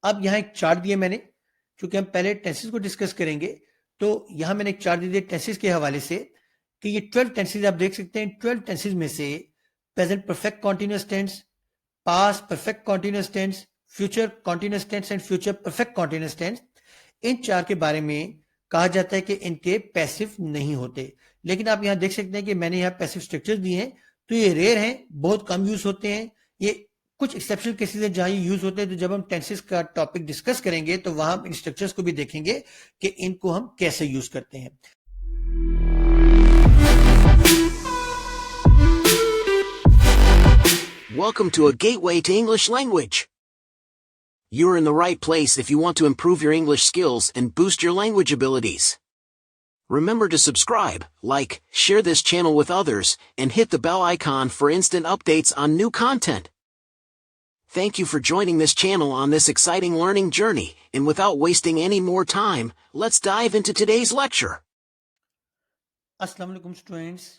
अब यहाँ एक चार्ट दिया मैंने, क्योंकि हम पहले टेंसेस को डिस्कस करेंगे, तो यहाँ मैंने एक चार्ट दे दिया टेंसेस के हवाले से कि ये 12 टेंसेस आप देख सकते हैं। 12 टेंसेस में से present perfect continuous tense, past perfect continuous tense, future continuous tense and future perfect continuous tense, इन चार के बारे में कहा जाता है कि इनके पैसिव नहीं होते। लेकिन आप यहाँ देख सकते हैं कि मैंने यहाँ पैसिव स्ट्रक्चर दिए हैं, तो ये रेयर हैं, बहुत कम यूज होते हैं। ये कुछ एक्सेप्शनल केसेस हैं जहां ये यूज होते हैं। तो जब हम टेंसेस का टॉपिक डिस्कस करेंगे तो वहां हम इन स्ट्रक्चर्स को भी देखेंगे कि इनको हम कैसे यूज करते हैं। Welcome to A Gateway to English Language. You're in the right place if you want to improve your English skills and boost your language abilities. Remember to subscribe, like, share this channel with others, and hit the bell icon for instant updates on new content. Thank you for joining this channel on this exciting learning journey, and without wasting any more time, let's dive into today's lecture. अस्सलाम वालेकुम students,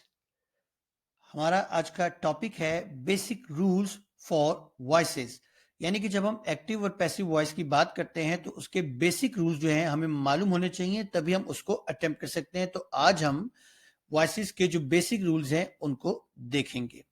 हमारा आज का topic है basic rules for voices. यानी कि जब हम एक्टिव और पैसिव वॉइस की बात करते हैं तो उसके बेसिक रूल्स जो हैं हमें मालूम होने चाहिए, तभी हम उसको अटेम्प्ट कर सकते हैं। तो आज हम वॉइसेस के जो बेसिक रूल्स हैं उनको देखेंगे।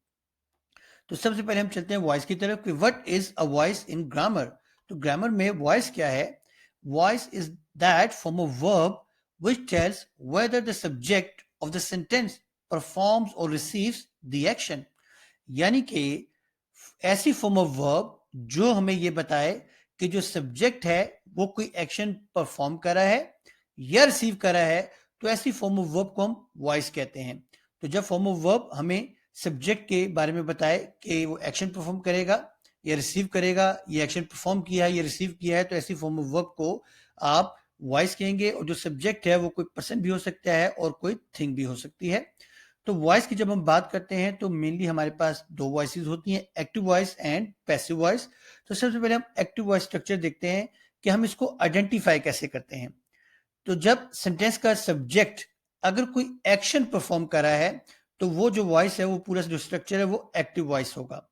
तो सबसे पहले हम चलते हैं वॉइस की तरफ कि what is a voice in grammar. तो ग्रामर में वॉइस क्या है? Voice is that form of verb which tells whether the subject of the sentence performs और रिसीव्स द एक्शन। यानी कि ऐसी फॉर्म ऑफ वर्ब जो हमें ये बताए कि जो सब्जेक्ट है वो कोई एक्शन परफॉर्म कर रहा है या रिसीव कर रहा है, तो ऐसी फॉर्म ऑफ वर्ब को हम वॉइस कहते हैं। तो जब फॉर्म ऑफ वर्ब हमें सब्जेक्ट के बारे में बताए कि वो एक्शन परफॉर्म करेगा या रिसीव करेगा, ये एक्शन परफॉर्म किया है या रिसीव किया है, तो ऐसी फॉर्म ऑफ वर्ब को आप वॉइस कहेंगे। और जो सब्जेक्ट है वो कोई पर्सन भी हो सकता है और कोई थिंग भी हो सकती है। तो वॉइस की जब हम बात करते हैं तो मेनली हमारे पास दो वॉइसेस होती हैं, active voice and passive voice. तो सबसे पहले हम एक्टिव वॉइस स्ट्रक्चर देखते हैं कि हम इसको आइडेंटिफाई कैसे करते हैं। तो जब सेंटेंस का सब्जेक्ट अगर कोई एक्शन परफॉर्म कर रहा है तो वो जो वॉइस है, वो पूरा जो स्ट्रक्चर है वो एक्टिव वॉइस होगा।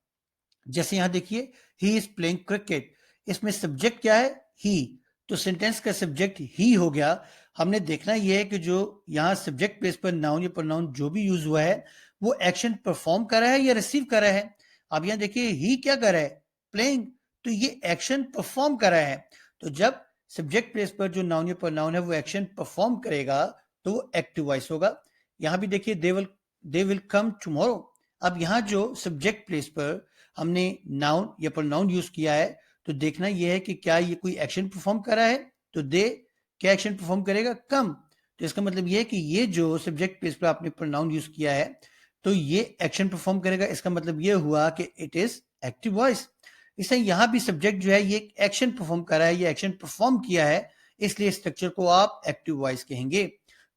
जैसे यहां देखिए, ही इज प्लेइंग क्रिकेट, इसमें सब्जेक्ट क्या है? ही। तो सेंटेंस का सब्जेक्ट ही हो गया। हमने देखना यह है कि जो यहाँ सब्जेक्ट प्लेस पर नाउन या प्रोनाउन जो भी यूज हुआ है वो एक्शन परफॉर्म कर रहा है या रिसीव कर रहा है। अब यहाँ देखिए, ही क्या कर रहा है? प्लेइंग। तो ये एक्शन परफॉर्म कर रहा है। तो जब सब्जेक्ट प्लेस पर जो नाउन या प्रोनाउन है वो एक्शन परफॉर्म करेगा तो वो एक्टिव वॉइस होगा। यहाँ भी देखिए, दे विल कम टुमारो। अब यहाँ जो सब्जेक्ट प्लेस पर हमने नाउन या प्रोनाउन यूज किया है, तो देखना यह है कि क्या ये कोई एक्शन परफॉर्म कर रहा है। तो दे क्या एक्शन परफॉर्म करेगा? कम। तो इसका मतलब यह है कि ये जो सब्जेक्ट प्लेस पर आपने प्रोनाउन यूज किया है तो ये एक्शन परफॉर्म करेगा। इसका मतलब यह हुआ कि इट इज एक्टिव वॉइस। इसलिए यहां भी सब्जेक्ट जो है ये एक्शन परफॉर्म कर रहा है, ये एक्शन परफॉर्म किया है, इसलिए स्ट्रक्चर को आप एक्टिव वॉइस कहेंगे।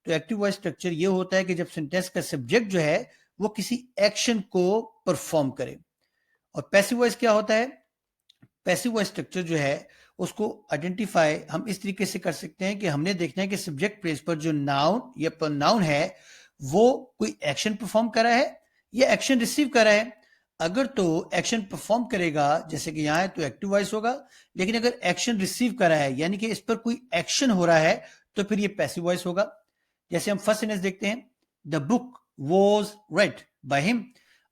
तो एक्टिव वॉइस स्ट्रक्चर ये होता है कि जब सेंटेंस का सब्जेक्ट जो है वो किसी एक्शन को परफॉर्म करे। और पैसिव वॉइस क्या होता है? पैसिव वॉइस स्ट्रक्चर जो है उसको आइडेंटिफाई हम इस तरीके से कर सकते हैं कि हमने देखना है कि सब्जेक्ट प्लेस पर जो नाउन या प्रोनाउन है वो कोई एक्शन परफॉर्म कर रहा है या एक्शन रिसीव कर रहा है। अगर तो एक्शन परफॉर्म करेगा, जैसे कि यहाँ है, तो एक्टिव वॉइस होगा। लेकिन अगर एक्शन रिसीव कर रहा है यानी कि इस पर कोई एक्शन हो रहा है तो फिर ये पैसिव वॉइस होगा। जैसे हम फर्स्ट सेंटेंस देखते हैं, the book was red by him.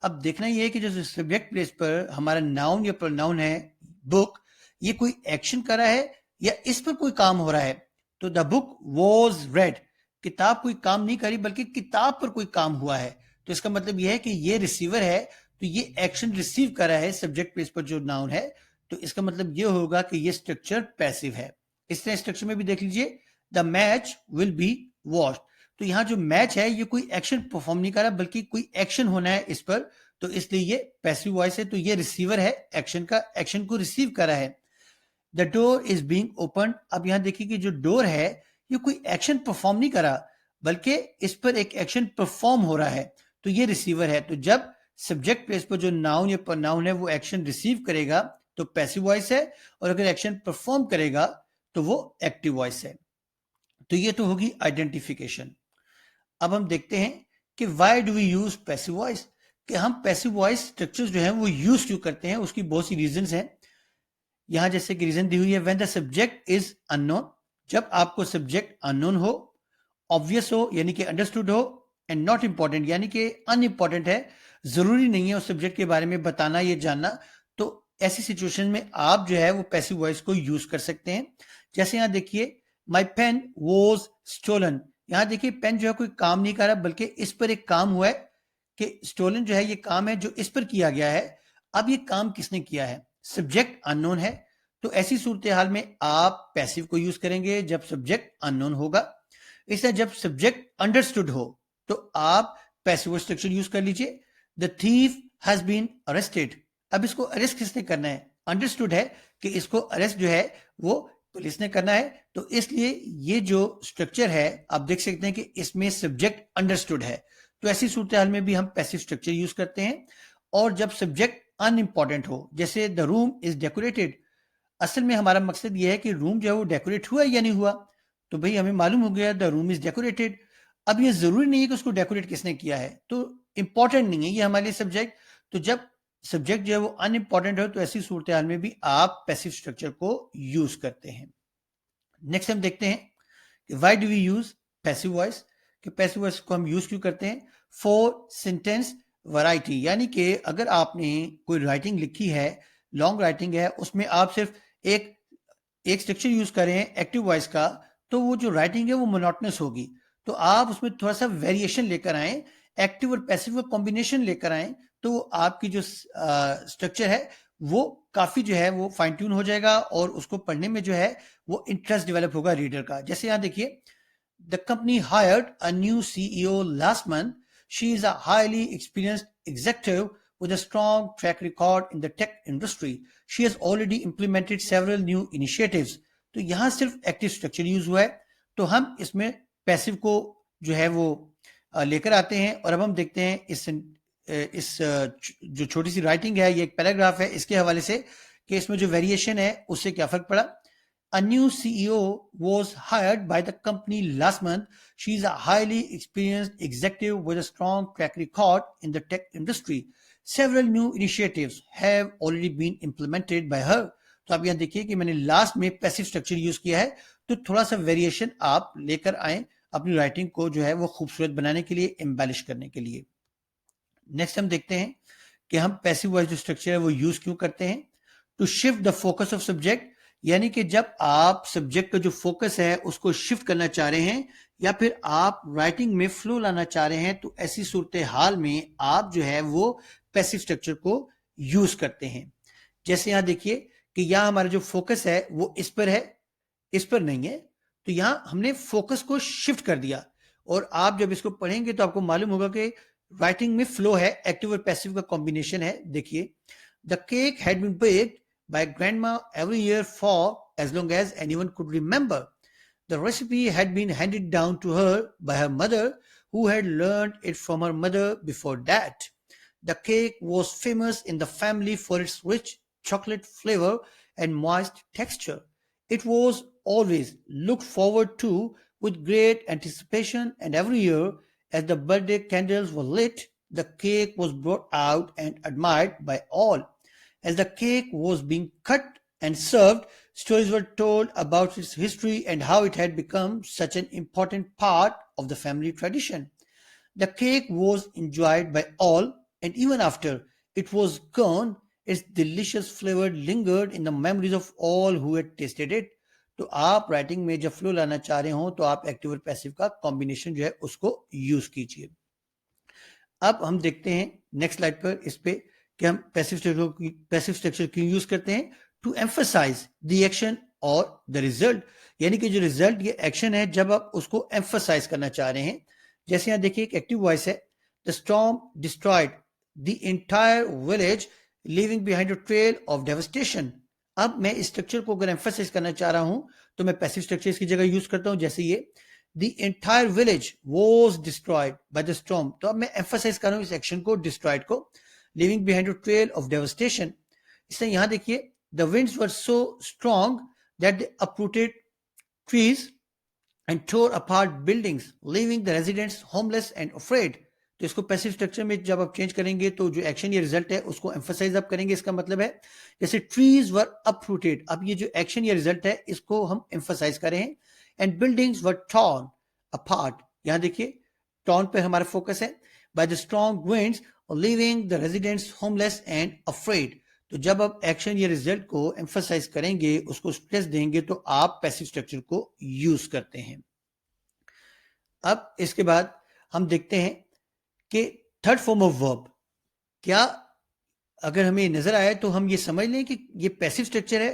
अब देखना यह है कि जो सब्जेक्ट प्लेस पर हमारा नाउन या प्रोनाउन है बुक, ये कोई एक्शन कर रहा है या इस पर कोई काम हो रहा है। तो द बुक वॉज रेड, किताब कोई काम नहीं करी बल्कि किताब पर कोई काम हुआ है। तो इसका मतलब यह है कि ये रिसीवर है, तो ये एक्शन रिसीव कर रहा है सब्जेक्ट प्लेस पर जो नाउन है। तो इसका मतलब यह होगा कि ये स्ट्रक्चर पैसिव है। इस तरह स्ट्रक्चर में भी देख लीजिए, the match will be watched. तो यहाँ जो मैच है ये कोई एक्शन परफॉर्म नहीं कर रहा बल्कि कोई एक्शन होना है इस पर, तो इसलिए ये पैसिव वॉइस है। तो ये रिसीवर है एक्शन का, एक्शन को रिसीव कर रहा है। The door is being open. अब यहां देखिए कि जो डोर है ये कोई एक्शन परफॉर्म नहीं कर रहा बल्कि इस पर एक एक्शन परफॉर्म हो रहा है, तो ये रिसीवर है। तो जब सब्जेक्ट प्लेस पर जो नाउन या प्रोनाउन है वो एक्शन रिसीव करेगा तो पैसिव वॉइस है, और अगर एक्शन परफॉर्म करेगा तो वो एक्टिव वॉइस है। तो ये तो होगी आइडेंटिफिकेशन। अब हम देखते हैं कि why do we use passive voice, कि हम पैसिव वॉइस स्ट्रक्चर्स जो हैं वो यूज क्यों करते हैं। उसकी बहुत सी रीजंस हैं। यहां जैसे कि रीजन दी हुई है, when the subject is unknown, जब आपको सब्जेक्ट अननोन हो, ऑब्वियस हो यानी कि अंडरस्टूड हो, एंड नॉट इंपॉर्टेंट यानी कि अनइम्पॉर्टेंट है, जरूरी नहीं है उस सब्जेक्ट के बारे में बताना ये जानना, तो ऐसी सिचुएशन में आप जो है वो पैसिव वॉइस को यूज कर सकते हैं। जैसे यहां देखिए, माई पेन वॉज स्टोलन, यहां देखिए पेन जो है कोई काम नहीं कर रहा बल्कि इस पर एक काम हुआ है कि स्टोलन जो है ये काम है जो इस पर किया गया है। अब ये काम किसने किया है, सब्जेक्ट अननोन है, तो ऐसी सूरत हाल में आप पैसिव को यूज करेंगे जब सब्जेक्ट अननोन होगा। इसलिए जब सब्जेक्ट अंडरस्टूड हो तो आप पैसिव स्ट्रक्चर यूज कर लीजिए। The thief has been arrested, अब इसको अरेस्ट किसने करना है, अंडरस्टूड है कि इसको अरेस्ट जो है वो पुलिस ने करना है, तो इसलिए ये जो स्ट्रक्चर है आप देख सकते हैं कि इसमें सब्जेक्ट अंडरस्टूड है, तो ऐसी सूरत हाल में भी हम पैसिव स्ट्रक्चर यूज करते हैं। और जब सब्जेक्ट अनइंपॉर्टेंट हो, जैसे द रूम इज डेकोरेटेड, असल में हमारा मकसद ये है कि रूम जो है वो डेकोरेट हुआ या नहीं हुआ, तो भाई हमें मालूम हो गया द रूम इज डेकोरेटेड। अब ये जरूरी नहीं है कि उसको डेकोरेट किसने किया है, तो इंपॉर्टेंट नहीं है ये हमारे लिए सब्जेक्ट। तो जब सब्जेक्ट जो है वो अनइंपॉर्टेंट हो तो ऐसी सूरत हाल में भी आप पैसिव स्ट्रक्चर को यूज करते हैं। नेक्स्ट हम देखते हैं कि why do we use passive voice, कि पैसिव वॉइस को हम यूज क्यों करते हैं। फॉर सेंटेंस वैरायटी, यानी कि अगर आपने कोई राइटिंग लिखी है, लॉन्ग राइटिंग है, उसमें आप सिर्फ एक एक स्ट्रक्चर यूज करें एक्टिव वॉइस का, तो वो जो राइटिंग है वो मोनोटनस होगी, तो आप उसमें थोड़ा सा वेरिएशन लेकर आए, एक्टिव और पैसिव का कॉम्बिनेशन लेकर आए, तो आपकी जो स्ट्रक्चर है वो काफी जो है वो फाइन ट्यून हो जाएगा और उसको पढ़ने में जो है वो इंटरेस्ट डेवलप होगा रीडर का। जैसे यहां देखिए, the company hired a new CEO last month, she is a highly experienced executive with a strong track record in the tech industry. She has already implemented several new initiatives. तो यहां सिर्फ active structure use हुआ है, तो हम इसमें passive को जो है वो लेकर आते हैं। और अब हम देखते हैं इस जो छोटी सी राइटिंग है, ये एक पैराग्राफ है, इसके हवाले से कि इसमें जो वेरिएशन है उससे क्या फर्क पड़ा। A new CEO was hired by the company last month. She is a highly experienced executive with a strong track record in the tech industry. Several new initiatives have already been implemented by her. तो आप यहां देखिए कि मैंने last में passive structure use किया है, तो थोड़ा सा वेरिएशन आप लेकर आए अपनी राइटिंग को जो है वो खूबसूरत बनाने के लिए, एम्बेलिश करने के लिए। नेक्स्ट हम देखते हैं कि हम पैसिव वॉइस जो स्ट्रक्चर है वो यूज क्यों करते हैं। To shift the focus of subject, यानी कि जब आप सब्जेक्ट का जो फोकस है उसको शिफ्ट करना चाह रहे हैं या फिर आप राइटिंग में फ्लो लाना चाह रहे हैं, तो ऐसी सूरत हाल में आप जो है वो पैसिव स्ट्रक्चर को यूज करते हैं। जैसे यहां देखिए कि यहां हमारा जो फोकस है वो इस पर है, इस पर नहीं है, तो यहां हमने फोकस को शिफ्ट कर दिया। और आप जब इसको पढ़ेंगे तो आपको मालूम होगा कि राइटिंग में फ्लो है, एक्टिव और पैसिव का कॉम्बिनेशन है। देखिए, the cake had been baked by grandma every year for as long as anyone could remember. The recipe had been handed down to her by her mother, who had learned it from her mother before that. The cake was famous in the family for its rich chocolate flavor and moist texture. It was always looked forward to with great anticipation, and every year, as the birthday candles were lit, the cake was brought out and admired by all. As the cake was being cut and served, stories were told about its history and how it had become such an important part of the family tradition. The cake was enjoyed by all, and even after it was gone, its delicious flavor lingered in the memories of all who had tasted it. तो आप writing में जब flow लाना चाह रहे हो तो आप एक्टिव और पैसिव का कॉम्बिनेशन जो है उसको यूज कीजिए। अब हम देखते हैं नेक्स्ट स्लाइड पर इस पे कि हम पैसिव स्ट्रक्चर क्यों यूज करते हैं। टू एम्फसाइज द एक्शन और द रिजल्ट, यानी कि जो रिजल्ट ये एक्शन है जब आप उसको एम्फसाइज करना चाह रहे हैं। जैसे यहां देखिए एक एक्टिव वॉइस है, the storm destroyed the entire village leaving behind a trail of devastation. अब मैं इस स्ट्रक्चर को अगर एम्फसाइज करना चाह रहा हूं तो मैं पैसिव स्ट्रक्चर इसकी जगह यूज करता हूं। जैसे ये The entire village was destroyed by the storm, तो अब मैं एम्फसाइज कर रहा हूं इस एक्शन को, डिस्ट्रॉयड को, leaving behind a trail of devastation. इसलिए यहां देखिए, the winds were so strong that they uprooted trees and tore apart buildings, leaving the residents homeless and afraid. तो इसको पैसिव स्ट्रक्चर में जब आप चेंज करेंगे तो जो एक्शन या रिजल्ट है उसको एम्फसाइज आप करेंगे। इसका मतलब है जैसे ट्रीज वर अपरूटेड, अब ये जो एक्शन या रिजल्ट है इसको हम एम्फसाइज करें हैं। And buildings were torn apart, यहां देखिए टॉर्न पे हमारा फोकस है, by the strong winds leaving the residents homeless and afraid. तो जब आप एक्शन या रिजल्ट को एम्फसाइज करेंगे, उसको स्ट्रेस देंगे, तो आप पैसिव स्ट्रक्चर को यूज करते हैं। अब इसके बाद हम देखते हैं कि थर्ड फॉर्म ऑफ वर्ब क्या, अगर हमें नजर आए तो हम ये समझ लें कि ये पैसिव स्ट्रक्चर है।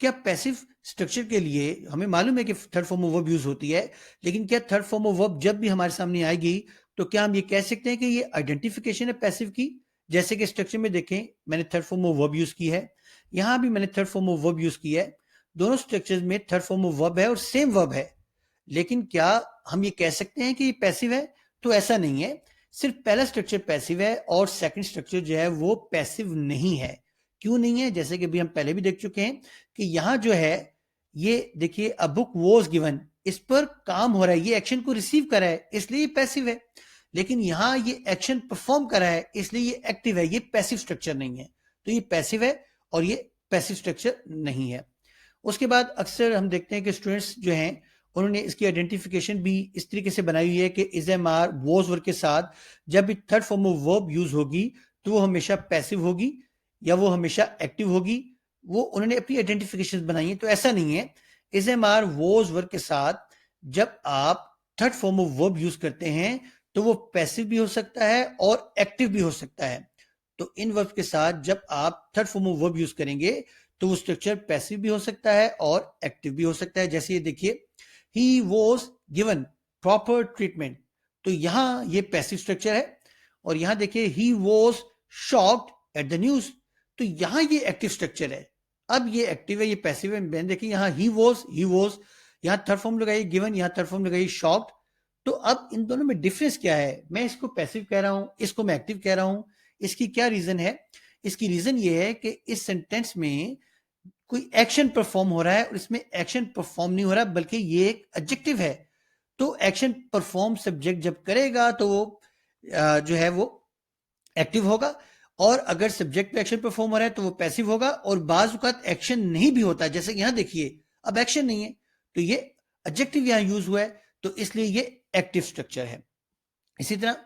क्या पैसिव स्ट्रक्चर के लिए हमें मालूम है कि third form of verb use होती है, लेकिन क्या थर्ड फॉर्म ऑफ वर्ब जब भी हमारे सामने आएगी तो क्या हम ये कह सकते हैं कि ये आइडेंटिफिकेशन है पैसिव की? जैसे कि स्ट्रक्चर में देखें, मैंने third form of verb use की है, यहां भी मैंने third form of verb use की है, दोनों स्ट्रक्चर्स में थर्ड फॉर्म ऑफ वर्ब है और सेम वर्ब है, लेकिन क्या हम ये कह सकते हैं कि ये पैसिव है? तो ऐसा नहीं है। सिर्फ पहला स्ट्रक्चर पैसिव है और सेकंड स्ट्रक्चर जो है वो पैसिव नहीं है। क्यों नहीं है? जैसे कि अभी हम पहले भी देख चुके हैं कि यहां जो है ये देखिए, अ बुक वॉज गिवन, इस पर काम हो रहा है, ये एक्शन को रिसीव कर रहा है, इसलिए ये पैसिव है। लेकिन यहां ये एक्शन परफॉर्म कर रहा है, इसलिए ये एक्टिव है, ये पैसिव स्ट्रक्चर नहीं है। तो ये पैसिव है और ये पैसिव स्ट्रक्चर नहीं है। उसके बाद अक्सर हम देखते हैं कि स्टूडेंट्स जो हैं उन्होंने इसकी आइडेंटिफिकेशन भी इस तरीके से बनाई हुई है कि इज एम आर वॉज वर्ग के साथ जब भी third form of verb use होगी तो वो हमेशा पैसिव होगी या वो हमेशा एक्टिव होगी। वो उन्होंने अपनी आइडेंटिफिकेशन बनाई है। तो ऐसा नहीं है, इज एम आर वॉज वर्ग के साथ जब आप third form of verb use करते हैं तो वो पैसिव भी हो सकता है और एक्टिव भी हो सकता है। तो इन वर्ब के साथ जब आप third form of verb use करेंगे तो वो स्ट्रक्चर पैसिव भी हो सकता है और एक्टिव भी हो सकता है। जैसे ये देखिए, he was given proper treatment, तो यहां ये पैसिव स्ट्रक्चर है। और यहां देखिए he was shocked at the news, तो यहां ये एक्टिव स्ट्रक्चर है। अब ये एक्टिव है, ये पैसिव है। मैंने देखिए यहां he was, यहां थर्ड फॉर्म लगाइए गिवन, यहां थर्ड फॉर्म लगाइए shocked। तो अब इन दोनों में डिफरेंस क्या है? मैं इसको पैसिव कह रहा हूं, इसको मैं एक्टिव कह रहा हूं। इसकी क्या रीजन है? इसकी रीजन ये है कि इस सेंटेंस में कोई एक्शन परफॉर्म हो रहा है और इसमें एक्शन परफॉर्म नहीं हो रहा, बल्कि ये एक एडजेक्टिव है। तो एक्शन परफॉर्म सब्जेक्ट जब करेगा तो वो जो है वो एक्टिव होगा, और अगर सब्जेक्ट पे एक्शन परफॉर्म हो रहा है तो वो पैसिव होगा। और बाज औक़ात एक्शन नहीं भी होता, जैसे यहां देखिए अब एक्शन नहीं है तो ये एडजेक्टिव यहां यूज हुआ है, तो इसलिए ये एक्टिव स्ट्रक्चर है। इसी तरह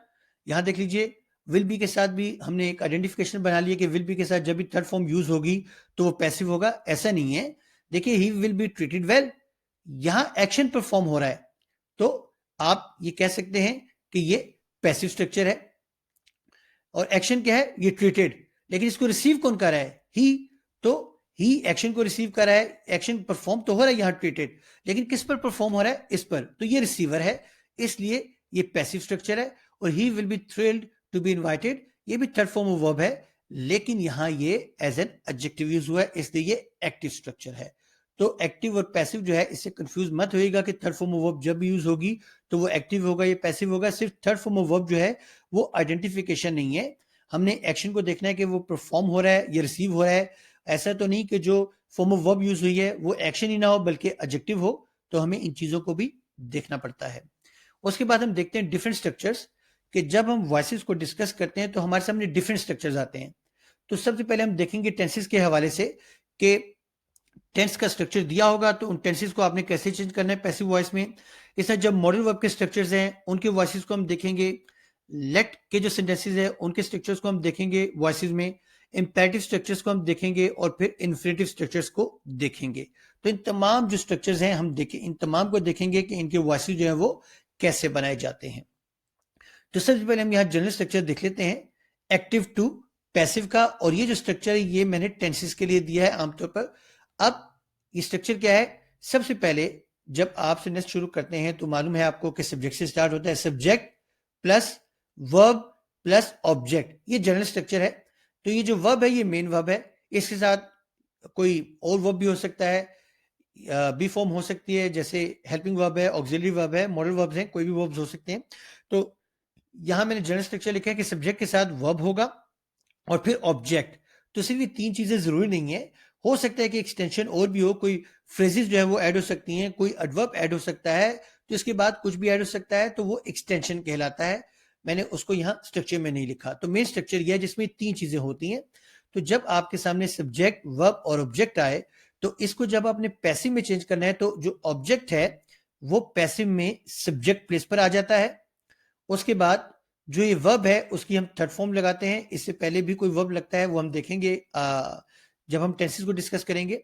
यहां देख लीजिए, विल बी के साथ भी हमने एक आइडेंटिफिकेशन बना लिया कि विल बी के साथ जब भी थर्ड फॉर्म यूज होगी तो वो पैसिव होगा। ऐसा नहीं है, देखिए ही विल बी ट्रीटेड वेल, यहां एक्शन परफॉर्म हो रहा है, तो आप ये कह सकते हैं कि ये पैसिव स्ट्रक्चर है। और एक्शन क्या है? ये ट्रीटेड, लेकिन इसको रिसीव कौन कर रहा है? ही। तो ही एक्शन को रिसीव कर रहा है, एक्शन परफॉर्म तो हो रहा है यहां ट्रीटेड, लेकिन किस पर परफॉर्म हो रहा है? इस पर, तो ये रिसीवर है, इसलिए ये पैसिव स्ट्रक्चर है। और he will be thrilled to be invited, ये भी थर्ड फॉर्म ऑफ वर्ब है, लेकिन यहां ये एज एन एडजेक्टिव यूज हुआ है, इसलिए ये एक्टिव स्ट्रक्चर है। तो एक्टिव और पैसिव जो है, इससे कंफ्यूज मत होइएगा कि थर्ड फॉर्म ऑफ वर्ब जब भी यूज होगी तो वो एक्टिव होगा या पैसिव होगा। सिर्फ थर्ड फॉर्म ऑफ वर्ब जो है वो आइडेंटिफिकेशन नहीं है, हमने एक्शन को देखना है कि वो परफॉर्म हो रहा है या रिसीव हो रहा है। ऐसा तो नहीं कि जो फॉर्म ऑफ वर्ब यूज हुई है वो एक्शन ही ना हो बल्कि एडजेक्टिव हो। तो हमें इन चीजों को भी देखना पड़ता है। उसके बाद हम देखते हैं डिफरेंट स्ट्रक्चर्स, कि जब हम वॉइसेस को डिस्कस करते हैं तो हमारे सामने डिफरेंट स्ट्रक्चर्स आते हैं। तो सबसे पहले हम देखेंगे टेंसेस के हवाले से कि टेंस का स्ट्रक्चर दिया होगा तो उन टेंसेस को आपने कैसे चेंज करना है पैसिव वॉइस में। इस तरह जब मॉडल वर्ब के स्ट्रक्चर्स हैं उनके वॉइसेस को हम देखेंगे। लेट के जो सेंटेंसेस है उनके स्ट्रक्चर्स को हम देखेंगे वॉइसेस में। इंपेरेटिव स्ट्रक्चर्स को हम देखेंगे और फिर इन्फिनेटिव स्ट्रक्चर्स को देखेंगे। तो इन तमाम जो स्ट्रक्चर्स हैं हम देखें, इन तमाम को देखेंगे कि इनके वॉइसेस जो है वो कैसे बनाए जाते हैं। तो सबसे पहले हम यहाँ जनरल स्ट्रक्चर देख लेते हैं, एक्टिव टू पैसिव का। और ये जो स्ट्रक्चर है ये मैंने टेंसेस के लिए दिया है आमतौर पर। अब ये स्ट्रक्चर क्या है? सबसे पहले जब आप सेंटेंस शुरू करते हैं तो मालूम है आपको कि सब्जेक्ट से स्टार्ट होता है, subject plus verb plus object, ये जनरल स्ट्रक्चर है। तो ये जो वर्ब है ये मेन वर्ब है, इसके साथ कोई और वर्ब भी हो सकता है, बी फॉर्म हो सकती है, जैसे हेल्पिंग वर्ब है, ऑक्सिलरी वर्ब है, मॉडल वर्ब्स हैं, कोई भी वर्ब्स हो सकते हैं। तो यहां मैंने जनरल स्ट्रक्चर लिखा है कि सब्जेक्ट के साथ वर्ब होगा और फिर ऑब्जेक्ट। तो सिर्फ ये तीन चीजें जरूरी नहीं है, हो सकता है कि एक्सटेंशन और भी हो, कोई फ्रेजेस जो है वो ऐड हो सकती हैं, कोई एडवर्ब ऐड हो सकता है, तो इसके बाद कुछ भी ऐड हो सकता है, तो वो एक्सटेंशन कहलाता है। मैंने उसको यहाँ स्ट्रक्चर में नहीं लिखा। तो मेन स्ट्रक्चर यह है जिसमें 3 चीजें होती हैं। तो जब आपके सामने सब्जेक्ट, वर्ब और ऑब्जेक्ट आए, तो इसको जब आपने पैसिव में चेंज करना है, तो जो ऑब्जेक्ट है वो पैसिव में सब्जेक्ट प्लेस पर आ जाता है। उसके बाद जो ये वर्ब है उसकी हम थर्ड फॉर्म लगाते हैं। इससे पहले भी कोई वर्ब लगता है, वो हम देखेंगे जब हम टेंसेस को डिस्कस करेंगे।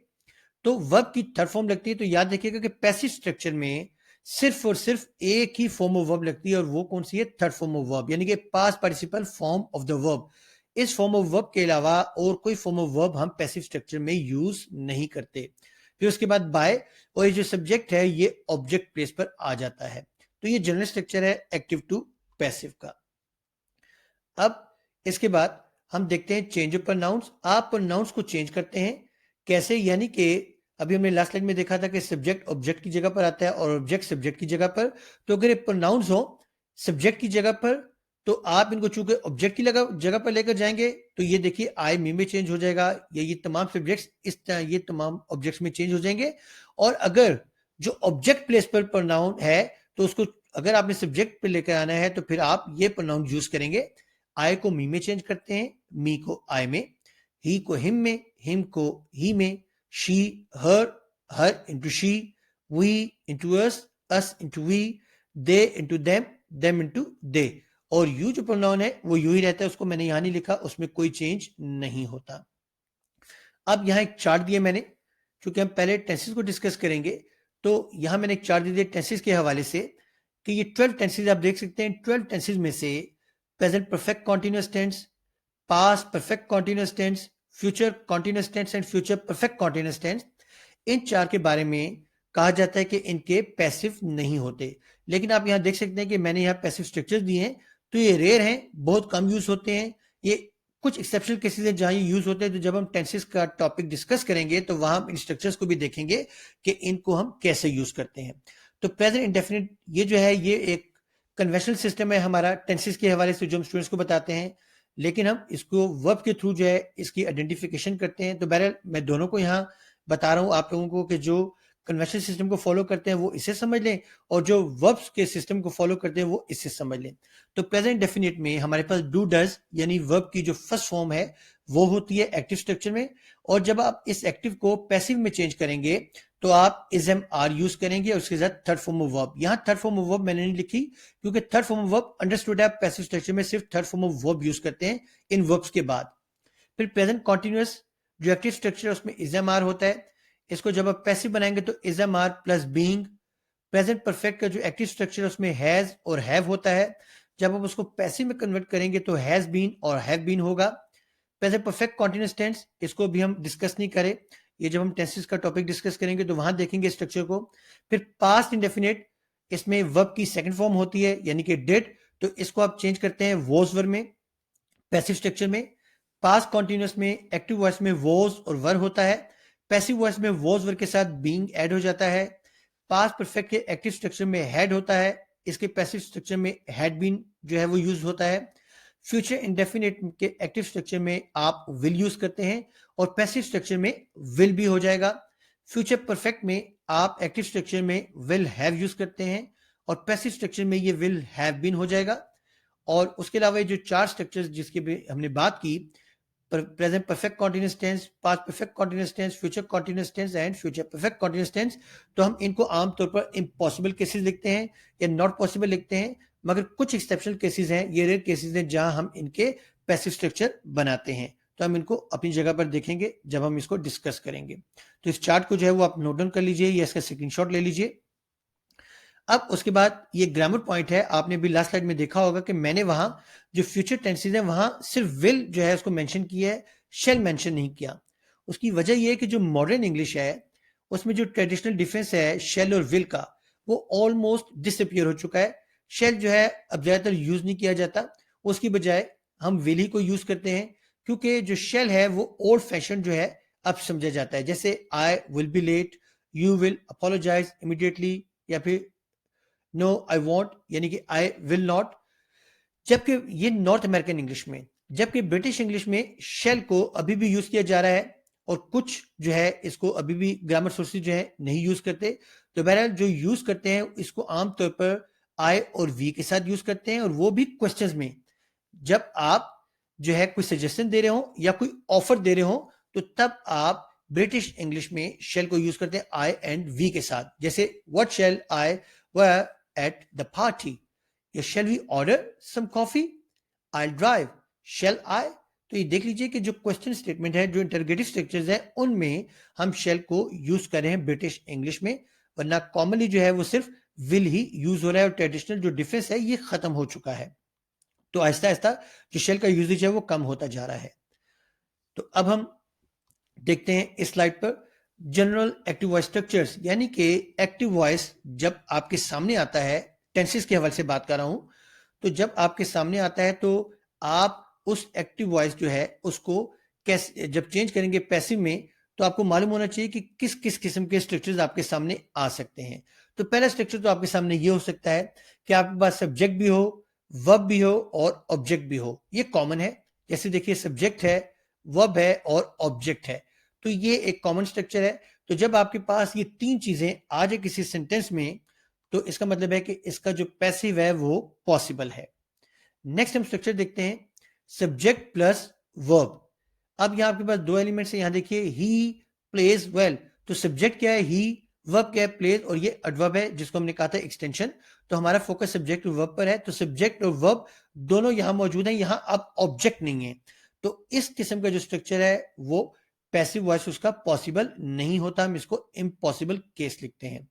तो वर्ब की थर्ड फॉर्म लगती है। तो याद रखिएगा कि पैसिव स्ट्रक्चर में सिर्फ और सिर्फ एक ही फॉर्म ऑफ वर्ब लगती है, और वो कौन सी है? थर्ड फॉर्म ऑफ वर्ब, यानी कि past participle form of the verb. इस फॉर्म ऑफ वर्ब के अलावा और कोई फॉर्म ऑफ वर्ब हम पैसिव स्ट्रक्चर में यूज नहीं करते। फिर उसके बाद बाय, और ये जो सब्जेक्ट है ये ऑब्जेक्ट प्लेस पर आ जाता है। तो ये जनरल स्ट्रक्चर है एक्टिव टू पैसिव का। अब इसके बाद हम देखते हैं चेंज ऑफ प्रोनाउंस। आप प्रोनाउंस को चेंज करते हैं कैसे? यानी कि अभी हमने लास्ट लाइन में देखा था कि सब्जेक्ट ऑब्जेक्ट की जगह पर आता है और ऑब्जेक्ट सब्जेक्ट की जगह पर। तो अगर ये प्रोनाउंस हो सब्जेक्ट की जगह पर, तो आप इनको चूंकि ऑब्जेक्ट की जगह पर लेकर जाएंगे, तो ये देखिए आई मी में चेंज हो जाएगा, ये तमाम सब्जेक्ट्स इस तरह ये तमाम ऑब्जेक्ट्स में चेंज हो जाएंगे। और अगर जो ऑब्जेक्ट प्लेस पर प्रोनाउन है, तो उसको अगर आपने सब्जेक्ट पे लेकर आना है, तो फिर आप ये प्रोनाउन यूज करेंगे। आई को मी में चेंज करते हैं, मी को आई में, ही को हिम में, हिम को ही में, she her, her into she, we into us into we, they into them into they. और यू जो प्रोनाउन है वो यू ही रहता है, उसको मैंने यहां नहीं लिखा, उसमें कोई चेंज नहीं होता। अब यहां एक चार्ट दिया मैंने, क्योंकि हम पहले टेंसेस को डिस्कस करेंगे, तो यहां मैंने एक चार्ट दे दिया टेंसेस के हवाले से कि ये 12 टेंसेस आप देख सकते हैं। 12 टेंसेस में से present perfect continuous tense, past perfect continuous tense, future continuous tense and future perfect continuous tense, इन चार के बारे में कहा जाता है कि इनके पैसिव नहीं होते। लेकिन आप यहां देख सकते हैं कि मैंने यहां पैसिव स्ट्रक्चर्स दिए हैं, तो ये रेयर हैं, बहुत कम यूज होते हैं। ये कुछ एक्सेप्शनल केसेस हैं जहां ये यूज होते हैं। तो जब हम टेंसेस का टॉपिक डिस्कस करेंगे तो वहां हम इन स्ट्रक्चर्स को भी देखेंगे कि इनको हम कैसे यूज करते हैं। तो प्रेजेंट इंडेफिनिट ये जो है ये एक कन्वेंशनल सिस्टम है हमारा टेंसेस के हवाले से, जो हम स्टूडेंट्स को बताते हैं। लेकिन हम इसको वर्ब के थ्रू जो है इसकी आइडेंटिफिकेशन करते हैं। तो बहरहाल मैं दोनों को यहाँ बता रहा हूँ आप लोगों को कि जो कन्वेंशनल सिस्टम को फॉलो करते हैं वो इसे समझ लें, और जो वर्ब्स के सिस्टम को फॉलो करते हैं वो इससे समझ लें। तो प्रेजेंट डेफिनेट में हमारे पास डू डज यानी वर्ब की जो फर्स्ट फॉर्म है वो होती है एक्टिव स्ट्रक्चर में, और जब आप इस एक्टिव को पैसिव में चेंज करेंगे तो आप इज एम आर यूज करेंगे, और उसके साथ थर्ड फॉर्म ऑफ वर्ब। यहां थर्ड फॉर्म ऑफ वर्ब मैंने नहीं लिखी, क्योंकि third form of verb understood है, पैसिव स्ट्रक्चर में सिर्फ third form of verb use करते हैं इन वर्ब्स के बाद। फिर प्रेजेंट कॉन्टिन्यूअस जो एक्टिव स्ट्रक्चर है उसमें इज एम आर होता है। इसको जब आप पैसिव बनाएंगे तो is am are plus being. Present perfect का जो एक्टिव स्ट्रक्चर है उसमें हैज और हैव होता है। जब आप उसको पैसिव में कन्वर्ट करेंगे तो हैज बीन और हैव बीन होगा। प्रेजेंट परफेक्ट कॉन्टिन्यूअस टेंस, इसको भी हम डिस्कस नहीं करें, ये जब हम टेंसेस का टॉपिक डिस्कस करेंगे तो वहां देखेंगे स्ट्रक्चर को। फिर पास्ट इंडेफिनिट, इसमें वर्ब की सेकंड फॉर्म होती है यानी कि डिड, तो इसको आप चेंज करते हैं वॉज वर्ब में पैसिव स्ट्रक्चर में। पास्ट कॉन्टिन्यूअस में एक्टिव वॉइस में वॉज और वर होता है, पैसिव वॉइस में वॉज वर के साथ बीइंग ऐड हो जाता है। पास्ट परफेक्ट के एक्टिव स्ट्रक्चर में हैड होता है, इसके पैसिव स्ट्रक्चर में हैड बीन जो है वो यूज होता है। फ्यूचर इंडेफिनिट के एक्टिव स्ट्रक्चर में आप विल यूज करते हैं और पैसिव स्ट्रक्चर में विल भी हो जाएगा। फ्यूचर परफेक्ट में आप एक्टिव स्ट्रक्चर में विल हैव यूज करते हैं और पैसिव स्ट्रक्चर में ये विल हैव बीन हो जाएगा। और उसके अलावा ये जो चार स्ट्रक्चर्स जिसकी भी हमने बात की, present perfect continuous tense, past perfect continuous tense, future continuous tense and future perfect continuous tense, तो हम इनको आमतौर पर इम्पॉसिबल केसेस लिखते हैं या नॉट पॉसिबल लिखते हैं। मगर कुछ एक्सेप्शनल केसेस हैं, ये रेयर केसेस हैं जहां हम इनके पैसिव स्ट्रक्चर बनाते हैं। तो हम इनको अपनी जगह पर देखेंगे जब हम इसको डिस्कस करेंगे। तो इस चार्ट को जो है वो आप नोट डाउन कर लीजिए या इसका स्क्रीनशॉट ले लीजिए। अब उसके बाद ये ग्रामर पॉइंट है, आपने भी लास्ट स्लाइड में देखा होगा कि मैंने वहां जो फ्यूचर टेंसेस है वहां सिर्फ विल जो है उसको मेंशन किया है, शेल मेंशन नहीं किया। उसकी वजह यह है कि जो मॉडर्न इंग्लिश है उसमें जो ट्रेडिशनल डिफरेंस है शेल और विल का, वो ऑलमोस्ट डिसअपियर हो चुका है। शेल जो है अब ज्यादातर यूज नहीं किया जाता, उसकी बजाय हम विल ही को यूज करते हैं, क्योंकि जो शेल है वो ओल्ड फैशन जो है अब समझा जाता है। जैसे I will be late, you will apologise immediately, या फिर नो आई वॉन्ट यानी कि आई विल नॉट। जबकि ये नॉर्थ अमेरिकन इंग्लिश में, जबकि ब्रिटिश इंग्लिश में शेल को अभी भी यूज किया जा रहा है और कुछ जो है इसको अभी भी ग्रामर सोर्सेज जो है नहीं यूज करते। तो बहरहाल जो यूज करते हैं इसको आमतौर पर आई और वी के साथ यूज करते हैं, और वो भी क्वेश्चंस में। जब आप जो है कोई सजेशन दे रहे हो या कोई ऑफर दे रहे हो, तो तब आप ब्रिटिश इंग्लिश में शेल को यूज करते हैं आई एंड वी के साथ। जैसे what shall I wear at the party, या shall we order some coffee, I drive, shall I. तो ये देख लीजिए कि जो क्वेश्चन स्टेटमेंट है, जो इंटरोगेटिव स्ट्रक्चर्स है, उनमें हम शेल को यूज कर रहे हैं ब्रिटिश इंग्लिश में, वरना कॉमनली जो है वो सिर्फ विल ही यूज हो रहा है, और ट्रेडिशनल जो डिफरेंस है ये खत्म हो चुका है। तो आहिस्ता आहिस्ता जो शेल का यूजेज है वो कम होता जा रहा है। तो अब हम देखते हैं इस स्लाइड पर जनरल एक्टिव वॉइस स्ट्रक्चर्स, यानी कि एक्टिव वॉइस जब आपके सामने आता है, टेंसेस के हवाले से बात कर रहा हूं, तो जब आपके सामने आता है तो आप उस एक्टिव वॉइस जो है उसको कैसे जब चेंज करेंगे पैसिव में, तो आपको मालूम होना चाहिए कि किस किस किस्म के स्ट्रक्चर्स आपके सामने आ सकते हैं। तो पहला स्ट्रक्चर तो आपके सामने ये हो सकता है कि आपके पास सब्जेक्ट भी हो, वर्ब भी हो और ऑब्जेक्ट भी हो। ये कॉमन है। जैसे देखिए, सब्जेक्ट है, वर्ब है और ऑब्जेक्ट है, तो ये एक कॉमन स्ट्रक्चर है। तो जब आपके पास ये तीन चीजें आ जाए किसी सेंटेंस में, तो इसका मतलब है कि इसका जो पैसिव है वो पॉसिबल है। नेक्स्ट हम स्ट्रक्चर देखते हैं, सब्जेक्ट प्लस वर्ब। अब यहां आपके पास दो एलिमेंट्स है। यहां देखिए, ही प्लेज वेल, तो सब्जेक्ट क्या है, ही, वर्ब क्या है, प्लेज, और ये एडवर्ब है जिसको हमने कहा था एक्सटेंशन। तो हमारा फोकस सब्जेक्ट और वर्ब पर है, तो सब्जेक्ट और वर्ब दोनों यहां मौजूद हैं, यहां अब ऑब्जेक्ट नहीं है। तो इस किस्म का जो स्ट्रक्चर है वो पैसिव वॉइस उसका पॉसिबल नहीं होता, हम इसको इम्पॉसिबल केस लिखते हैं।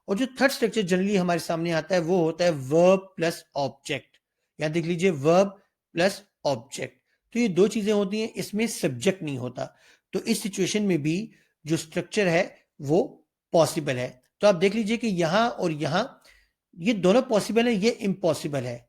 और जो थर्ड स्ट्रक्चर जनरली हमारे सामने आता है वो होता है वर्ब प्लस ऑब्जेक्ट। यहां देख लीजिए, वर्ब प्लस ऑब्जेक्ट, तो ये दो चीजें होती हैं, इसमें सब्जेक्ट नहीं होता। तो इस सिचुएशन में भी जो स्ट्रक्चर है वो पॉसिबल है। तो आप देख लीजिए कि यहां और यहां ये दोनों पॉसिबल है, ये इम्पॉसिबल है।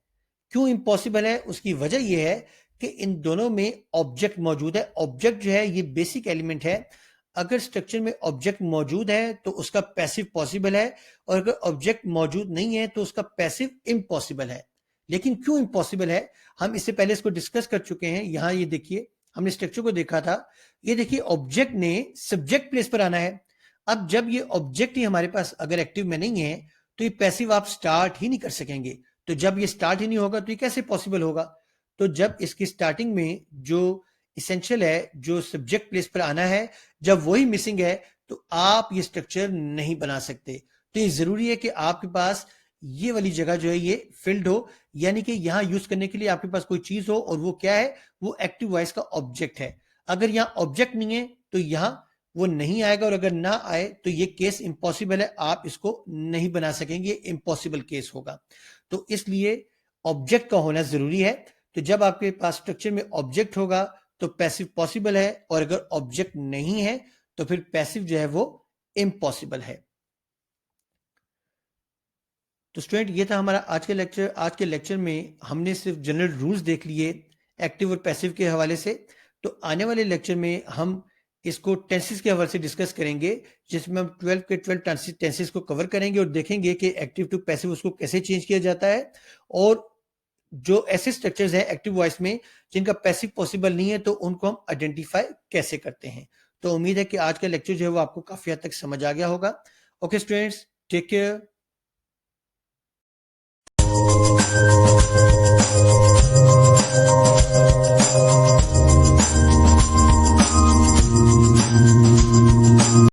क्यों इम्पॉसिबल है? उसकी वजह यह है कि इन दोनों में ऑब्जेक्ट मौजूद है। ऑब्जेक्ट जो है ये बेसिक एलिमेंट है। अगर स्ट्रक्चर में ऑब्जेक्ट मौजूद है तो उसका पैसिव पॉसिबल है, और अगर ऑब्जेक्ट मौजूद नहीं है तो उसका पैसिव इम्पॉसिबल है। लेकिन क्यों इम्पॉसिबल है, हम इससे पहले इसको डिस्कस कर चुके हैं। यहां ये देखिए, हमने स्ट्रक्चर को देखा था। ये देखिए, ऑब्जेक्ट ने सब्जेक्ट प्लेस पर आना है। अब जब ये ऑब्जेक्ट ही हमारे पास अगर एक्टिव में नहीं है, तो ये पैसिव आप स्टार्ट ही नहीं कर सकेंगे। तो जब ये स्टार्ट ही नहीं होगा तो ये कैसे पॉसिबल होगा? तो जब इसकी स्टार्टिंग में जो इसेंशियल है, जो सब्जेक्ट प्लेस पर आना है, जब वही मिसिंग है, तो आप ये स्ट्रक्चर नहीं बना सकते। तो ये जरूरी है कि आपके पास ये वाली जगह जो है ये फिल्ड हो, यानी कि यहां यूज करने के लिए आपके पास कोई चीज हो, और वो क्या है, वो एक्टिव वॉइस का ऑब्जेक्ट है। अगर यहां ऑब्जेक्ट नहीं है तो यहां वो नहीं आएगा, और अगर ना आए तो ये केस इम्पॉसिबल है, आप इसको नहीं बना सकेंगे, इम्पॉसिबल केस होगा। तो इसलिए ऑब्जेक्ट का होना जरूरी है। तो जब आपके पास स्ट्रक्चर में ऑब्जेक्ट होगा तो पैसिव पॉसिबल है, और अगर ऑब्जेक्ट नहीं है तो फिर पैसिव जो है वो इम्पॉसिबल है। तो स्टूडेंट, ये था हमारा आज के लेक्चर। आज के लेक्चर में हमने सिर्फ जनरल रूल्स देख लिए एक्टिव और पैसिव के हवाले से। तो आने वाले लेक्चर में हम इसको टेंसेस के हवाले से डिस्कस करेंगे, जिसमें हम 12 के 12 टेंसेस को कवर करेंगे और देखेंगे कि एक्टिव टू पैसिव उसको कैसे चेंज किया जाता है, और जो ऐसे स्ट्रक्चर्स हैं एक्टिव वॉइस में जिनका पैसिव पॉसिबल नहीं है, तो उनको हम आइडेंटिफाई कैसे करते हैं। तो उम्मीद है कि आज का लेक्चर जो है वो आपको काफी हद तक समझ आ गया होगा। Okay students, take care.